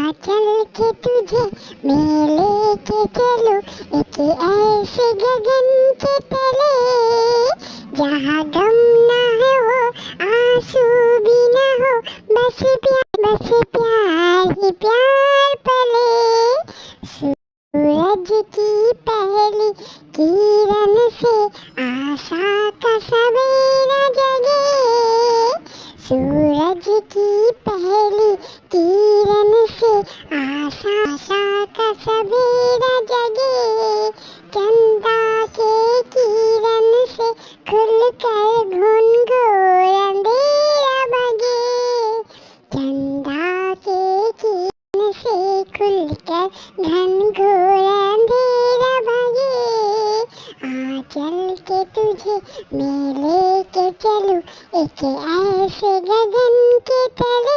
चल के तुझे मैं लेके चलूं एक ऐसे गगन के तले, जहाँ गम ना हो आंसू भी ना हो, बस प्यार ही प्यार पले। सूरज की पहली किरण से आशा का सवेरा जगे, सूरज की पहली किरण से आशा का सवेरा जगे, चंदा के किरण से खुलकर घुनघोर अंधेरा भगे, चंदा के किरण से खुलकर घनघोर अंधेरा भगे। चल के तुझे मैं लेके चलूं एक ऐसे गगन के तले,